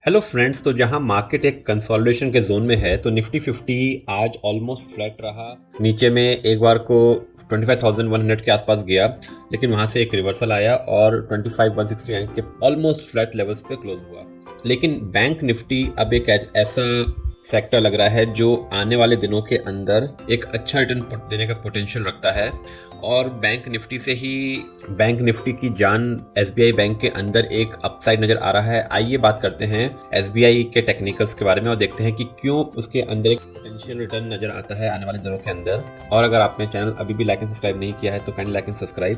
Hello friends. तो जहां market एक कंसोलिडेशन के जोन में है तो निफ्टी 50 आज ऑलमोस्ट फ्लैट रहा। नीचे में एक बार को 25,100 के आसपास गया, लेकिन वहां से एक रिवर्सल आया और 25,169 के ऑलमोस्ट फ्लैट लेवल्स पे क्लोज हुआ। लेकिन बैंक निफ्टी अब एक ऐसा सेक्टर लग रहा है जो आने वाले दिनों के अंदर एक अच्छा रिटर्न देने का पोटेंशियल रखता है, और बैंक निफ्टी की जान एसबीआई बैंक के अंदर एक अपसाइड नजर आ रहा है। आइए बात करते हैं एसबीआई के टेक्निकल्स के बारे में और देखते हैं कि क्यों उसके अंदर एक पोटेंशियल रिटर्न नजर आता है आने वाले दिनों के अंदर। और अगर आपने चैनल अभी भी लाइक एंड सब्सक्राइब नहीं किया है तो काइंडली लाइक एंड सब्सक्राइब,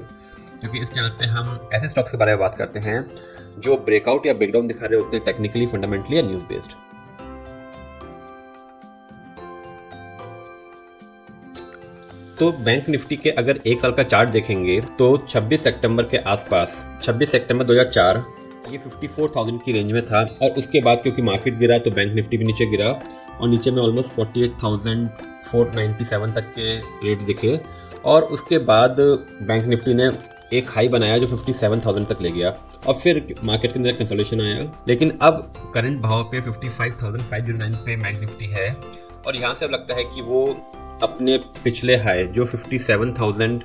क्योंकि इस चैनल पे हम ऐसे स्टॉक्स के बारे में बात करते हैं जो ब्रेकआउट या ब्रेकडाउन दिखा रहे होते हैं, टेक्निकली, फंडामेंटली या न्यूज बेस्ड। तो बैंक निफ्टी के अगर एक साल का चार्ट देखेंगे तो 26 सितंबर के आसपास, 26 सितंबर 2004, ये 54,000 की रेंज में था। और उसके बाद क्योंकि मार्केट गिरा तो बैंक निफ्टी भी नीचे गिरा और नीचे में ऑलमोस्ट 48,497 तक के रेट दिखे। और उसके बाद बैंक निफ्टी ने एक हाई बनाया जो 57,000 तक ले गया और फिर मार्केट के अंदर कंसोलिडेशन आया। लेकिन अब करंट भाव पे 55,509 पे बैंक निफ्टी है और यहाँ से अब लगता है कि वो अपने पिछले हाई जो 57,000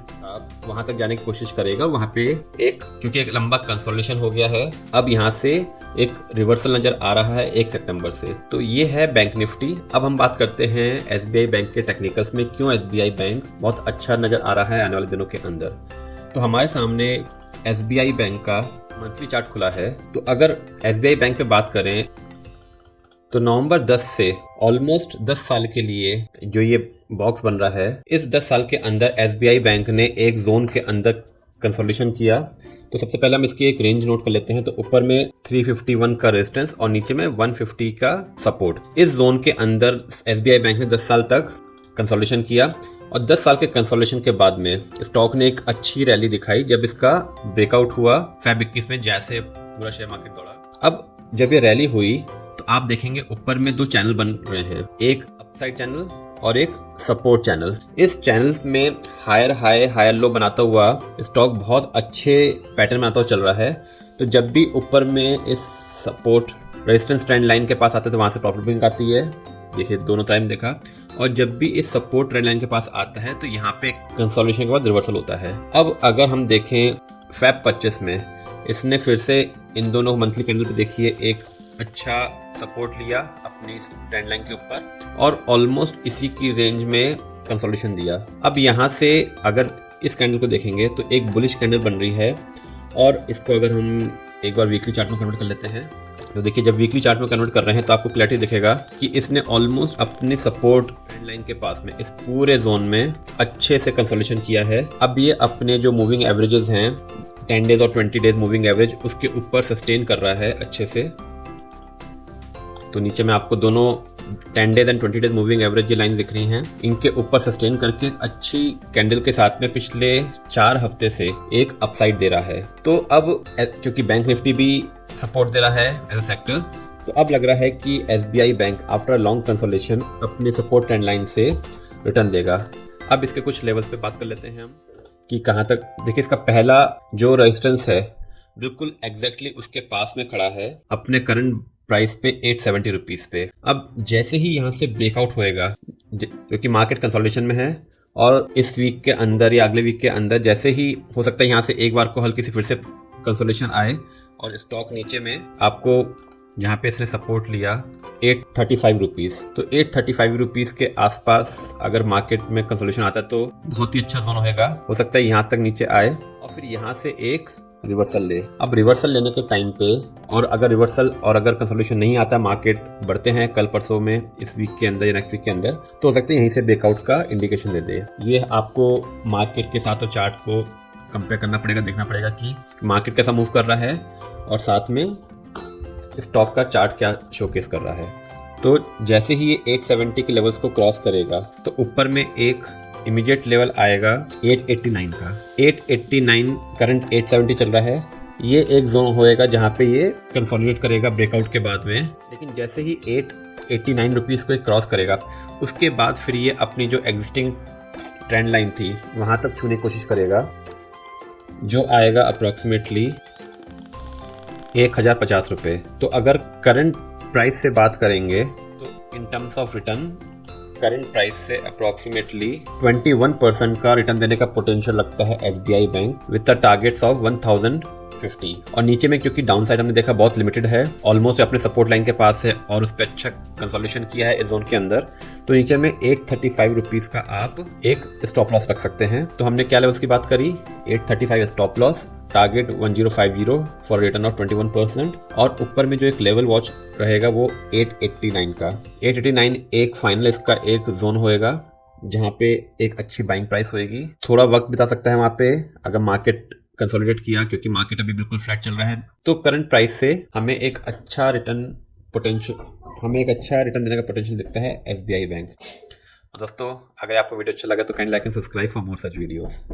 वहां तक जाने की कोशिश करेगा। वहां पे क्योंकि एक लंबा कंसोलिडेशन हो गया है, अब यहाँ से एक रिवर्सल नजर आ रहा है 1 सितंबर से। तो ये है बैंक निफ्टी। अब हम बात करते हैं एसबीआई बैंक के टेक्निकल्स में, क्यों एसबीआई बैंक बहुत अच्छा नजर आ रहा है आने वाले दिनों के अंदर। तो हमारे सामने एसबीआई बैंक का मंथली चार्ट खुला है। तो अगर एसबीआई बैंक पे बात करें तो नवंबर 10 से ऑलमोस्ट 10 साल के लिए जो ये बॉक्स बन रहा है, इस 10 साल के अंदर एसबीआई बैंक ने एक जोन के अंदर कंसोलिडेशन किया। तो सबसे पहले हम इसकी एक रेंज नोट कर लेते हैं। तो ऊपर में 351 का रेजिस्टेंस और नीचे में 150 का सपोर्ट। इस जोन के अंदर एसबीआई बैंक ने 10 साल तक कंसोलिडेशन किया और 10 साल के कंसोलिडेशन के बाद में स्टॉक ने एक अच्छी रैली दिखाई जब इसका ब्रेकआउट हुआ फेब 21 में, जैसे पूरा शेयर मार्केट दौड़ा। अब जब ये रैली हुई तो आप देखेंगे ऊपर में दो चैनल बन रहे हैं, एक अपसाइड चैनल और एक सपोर्ट चैनल। इस चैनल में हायर हाई हायर लो बनाता हुआ स्टॉक बहुत अच्छे पैटर्न बनाता हुआ चल रहा है। तो जब भी ऊपर में इस सपोर्ट रेजिस्टेंस ट्रेंड लाइन के पास आते हैं तो वहां से प्रॉफिट बुकिंग आती है। देखिए दोनों टाइम देखा। और जब भी इस सपोर्ट ट्रेंड लाइन के पास आता है तो यहाँ पे कंसोलिडेशन के बाद रिवर्सल होता है। अब अगर हम देखें फेब 25 में इसने फिर से इन दोनों मंथली कैंडल पे देखिए एक अच्छा सपोर्ट लिया अपनी ट्रेंड लाइन के ऊपर और ऑलमोस्ट इसी की रेंज में कंसोलिडेशन दिया। अब यहाँ से अगर इस कैंडल को देखेंगे तो एक बुलिश कैंडल बन रही है। और इसको अगर हम एक बार वीकली चार्ट में कन्वर्ट कर लेते हैं तो देखिए जब वीकली चार्ट में कन्वर्ट कर रहे हैं तो आपको क्लैरिटी दिखेगा कि इसने ऑलमोस्ट अपनी सपोर्ट ट्रेंड लाइन के पास में इस पूरे जोन में अच्छे से कंसोलिडेशन किया है। अब ये अपने जो मूविंग एवरेजेस हैं 10 डेज और 20 डेज मूविंग एवरेज, उसके ऊपर सस्टेन कर रहा है अच्छे से। तो नीचे में आपको दोनों 10 days and 20 days moving average ये लाइन दिख रही हैं, इनके ऊपर सस्टेन करके अच्छी कैंडल के साथ में पिछले 4 हफ्ते से एक अपसाइड दे रहा है। तो अब क्योंकि बैंक निफ्टी भी सपोर्ट दे रहा है एज अ सेक्टर, तो अब लग रहा है कि SBI bank after long consolidation अपने सपोर्ट ट्रेंड लाइन से रिटर्न देगा। अब इसके कुछ लेवल्स पे बात कर लेते हैं हम कि कहाँ तक। देखिए इसका पहला जो रेजिस्टेंस है बिल्कुल एग्जैक्टली उसके पास में खड़ा है अपने करंट प्राइस पे 870 रुपीज पे। अब जैसे ही यहाँ से ब्रेकआउट होएगा, क्योंकि मार्केट कंसोलिडेशन में है और इस वीक के अंदर या अगले वीक के अंदर जैसे ही हो सकता है यहाँ से एक बार को हल्की सी फिर से कंसोलिडेशन आए और स्टॉक नीचे में आपको जहाँ पे इसने सपोर्ट लिया 835 रुपीज, तो 835 रुपीज के आसपास अगर मार्केट में कंसोलिडेशन आता है तो बहुत ही अच्छा जोन होगा। हो सकता है यहाँ तक नीचे आए और फिर यहाँ से एक रिवर्सल ले। अब रिवर्सल लेने के टाइम पे और अगर कंसोलिडेशन नहीं आता, मार्केट बढ़ते हैं कल परसों में इस वीक के अंदर या नेक्स्ट वीक के अंदर, तो हो सकता है यहीं से ब्रेकआउट का इंडिकेशन दे दे। ये आपको मार्केट के साथ और चार्ट को कंपेयर करना पड़ेगा, देखना पड़ेगा कि मार्केट कैसा मूव कर रहा है और साथ में स्टॉक का चार्ट क्या शोकेस कर रहा है। तो जैसे ही ये 870 के लेवल्स को क्रॉस करेगा तो ऊपर में एक इमीडिएट लेवल आएगा 889 का। 889 करंट 870 चल रहा है, ये एक जोन होएगा जहां पे ये कंसोलिडेट करेगा ब्रेकआउट के बाद में। लेकिन जैसे ही 889 रुपीज को क्रॉस करेगा उसके बाद फिर ये अपनी जो एग्जिस्टिंग ट्रेंड लाइन थी वहां तक छूने की कोशिश करेगा, जो आएगा अप्रोक्सीमेटली ₹1050। तो अगर करंट प्राइस से बात करेंगे तो in terms of return current price से अप्रॉक्सीमेटली 21% का रिटर्न देने का पोटेंशियल लगता है SBI bank with the targets of 1050। और नीचे में क्योंकि डाउन साइड हमने देखा बहुत लिमिटेड है, ऑलमोस्ट अपने सपोर्ट लाइन के पास है और उस पर अच्छा कंसोलिडेशन किया है इस जोन के अंदर, तो नीचे में 835 रुपीज का आप एक स्टॉप लॉस रख सकते हैं। तो हमने क्या लेवल्स की बात करी, 835 stop loss, target 1050 for return of 21%, और ऊपर में जो एक लेवल वॉच रहेगा वो 889 का। 889 एक फाइनल इसका एक जोन होएगा जहाँ पे एक अच्छी बाइंग प्राइस होएगी। थोड़ा वक्त बिता सकता है वहाँ पे अगर मार्केट कंसोलिडेट किया, क्योंकि मार्केट अभी बिल्कुल फ्लैट चल रहा है। तो करंट प्राइस से हमें एक अच्छा रिटर्न देने का पोटेंशियल दिखता है SBI बैंक। दोस्तों अगर आपको वीडियो अच्छा लगा तो kindly like and subscribe for more such videos.